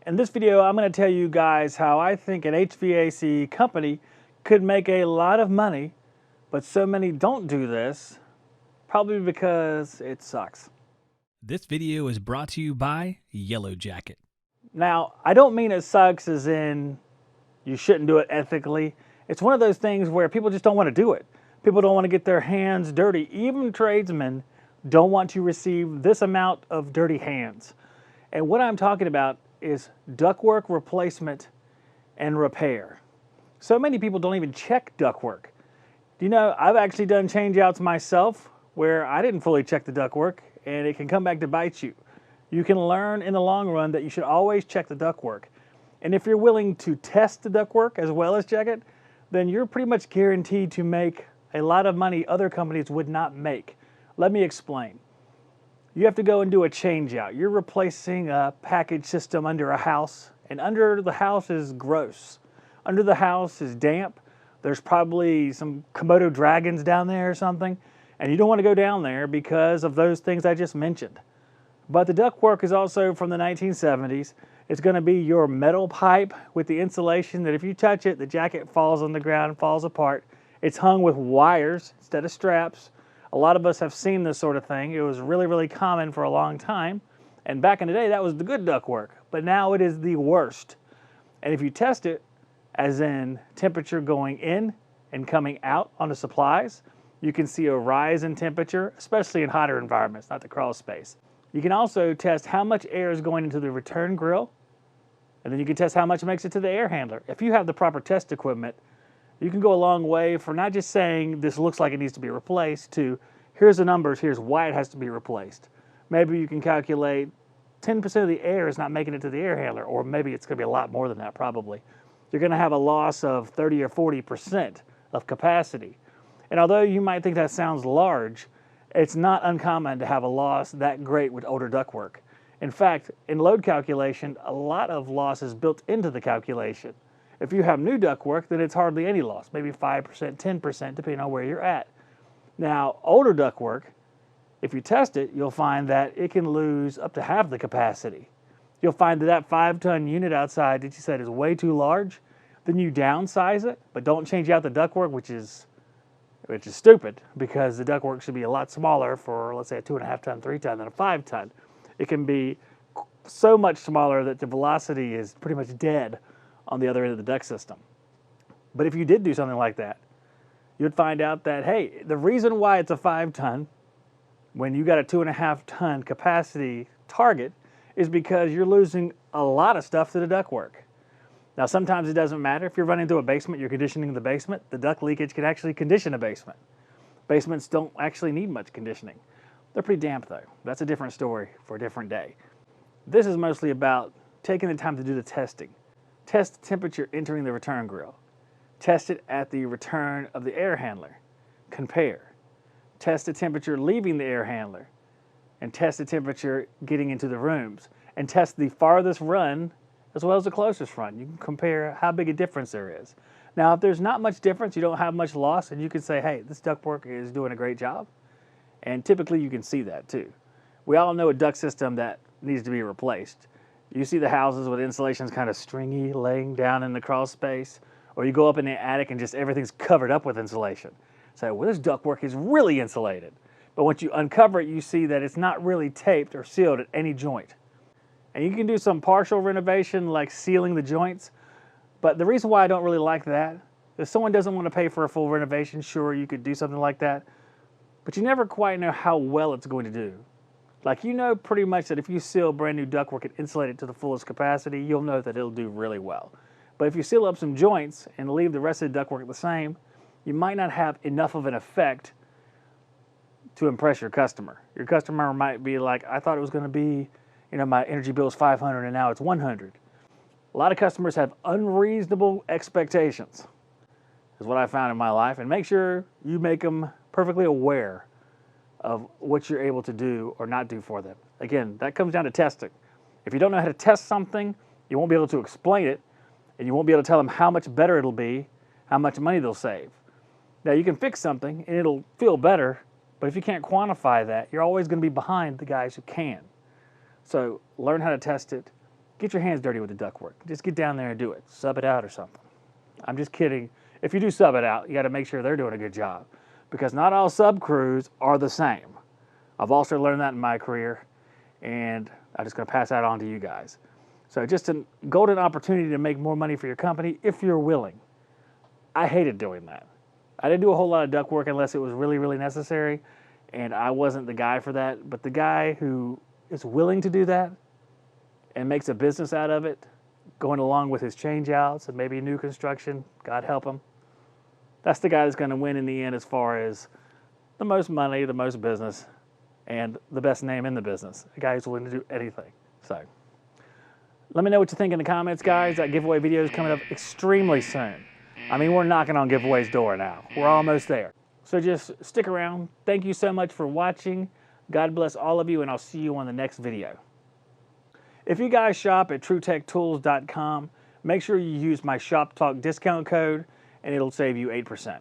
In this video, I'm going to tell you guys how I think an HVAC company could make a lot of money, but so many don't do this, probably because it sucks. This video is brought to you by Yellow Jacket. Now, I don't mean it sucks as in you shouldn't do it ethically. It's one of those things where people just don't want to do it. People don't want to get their hands dirty. Even tradesmen don't want to receive this amount of dirty hands. And what I'm talking about is ductwork replacement and repair. So many people don't even check ductwork. You know, I've actually done change-outs myself where I didn't fully check the ductwork, and it can come back to bite you. You can learn in the long run that you should always check the ductwork. And if you're willing to test the ductwork as well as check it, then you're pretty much guaranteed to make a lot of money other companies would not make. Let me explain. You have to go and do a change out. You're replacing a package system under a house, and under the house is gross. Under the house is damp. There's probably some Komodo dragons down there or something, and you don't want to go down there because of those things I just mentioned. But the ductwork is also from the 1970s. It's going to be your metal pipe with the insulation that if you touch it, the jacket falls on the ground and falls apart. It's hung with wires instead of straps. A lot of us have seen this sort of thing. It was really, really common for a long time. And back in the day, that was the good ductwork. But now it is the worst. And if you test it, as in temperature going in and coming out on the supplies, you can see a rise in temperature, especially in hotter environments, not the crawl space. You can also test how much air is going into the return grill, and then you can test how much makes it to the air handler. If you have the proper test equipment, you can go a long way for not just saying this looks like it needs to be replaced to here's the numbers, here's why it has to be replaced. Maybe you can calculate 10% of the air is not making it to the air handler, or maybe it's going to be a lot more than that probably. You're going to have a loss of 30 or 40% of capacity. And although you might think that sounds large, it's not uncommon to have a loss that great with older ductwork. In fact, in load calculation, a lot of loss is built into the calculation. If you have new ductwork, then it's hardly any loss, maybe 5%, 10%, depending on where you're at. Now, older ductwork, if you test it, you'll find that it can lose up to half the capacity. You'll find that that 5-ton unit outside that you said is way too large, then you downsize it, but don't change out the ductwork, which is stupid, because the ductwork should be a lot smaller for, let's say, a 2.5-ton, 3-ton than a 5-ton. It can be so much smaller that the velocity is pretty much dead on the other end of the duct system. But if you did do something like that, you'd find out that, hey, the reason why it's a 5-ton when you got a 2.5-ton capacity target is because you're losing a lot of stuff to the ductwork. Now, sometimes it doesn't matter. If you're running through a basement, you're conditioning the basement, the duct leakage can actually condition a basement. Basements don't actually need much conditioning. They're pretty damp though. That's a different story for a different day. This is mostly about taking the time to do the testing. Test the temperature entering the return grill. Test it at the return of the air handler. Compare. Test the temperature leaving the air handler. And test the temperature getting into the rooms. And test the farthest run as well as the closest run. You can compare how big a difference there is. Now, if there's not much difference, you don't have much loss, and you can say, hey, this ductwork is doing a great job. And typically you can see that too. We all know a duct system that needs to be replaced. You see the houses with insulation's kind of stringy laying down in the crawl space, or you go up in the attic and just everything's covered up with insulation. So, well, this ductwork is really insulated. But once you uncover it, you see that it's not really taped or sealed at any joint. And you can do some partial renovation like sealing the joints, but the reason why I don't really like that, if someone doesn't want to pay for a full renovation, sure, you could do something like that, but you never quite know how well it's going to do. Like, you know pretty much that if you seal brand new ductwork and insulate it to the fullest capacity, you'll know that it'll do really well. But if you seal up some joints and leave the rest of the ductwork the same, you might not have enough of an effect to impress your customer. Your customer might be like, I thought it was going to be, you know, my energy bill is $500 and now it's $100. A lot of customers have unreasonable expectations, is what I found in my life. And make sure you make them perfectly aware of what you're able to do or not do for them. Again, that comes down to testing. If you don't know how to test something, you won't be able to explain it, and you won't be able to tell them how much better it'll be, how much money they'll save. Now, you can fix something and it'll feel better, but if you can't quantify that, you're always going to be behind the guys who can. So learn how to test it, get your hands dirty with the ductwork. Just get down there and do it. Sub it out or something. I'm just kidding. If you do sub it out, you got to make sure they're doing a good job, because not all sub crews are the same. I've also learned that in my career, and I'm just going to pass that on to you guys. So just a golden opportunity to make more money for your company if you're willing. I hated doing that. I didn't do a whole lot of duct work unless it was really, really necessary, and I wasn't the guy for that. But the guy who is willing to do that and makes a business out of it, going along with his change outs and maybe new construction, God help him, that's the guy that's going to win in the end as far as the most money, the most business, and the best name in the business. A guy who's willing to do anything. So let me know what you think in the comments, guys. That giveaway video is coming up extremely soon. I mean, we're knocking on giveaway's door now. We're almost there. So just stick around. Thank you so much for watching. God bless all of you, and I'll see you on the next video. If you guys shop at TrueTechTools.com, make sure you use my Shop Talk discount code, and it'll save you 8%.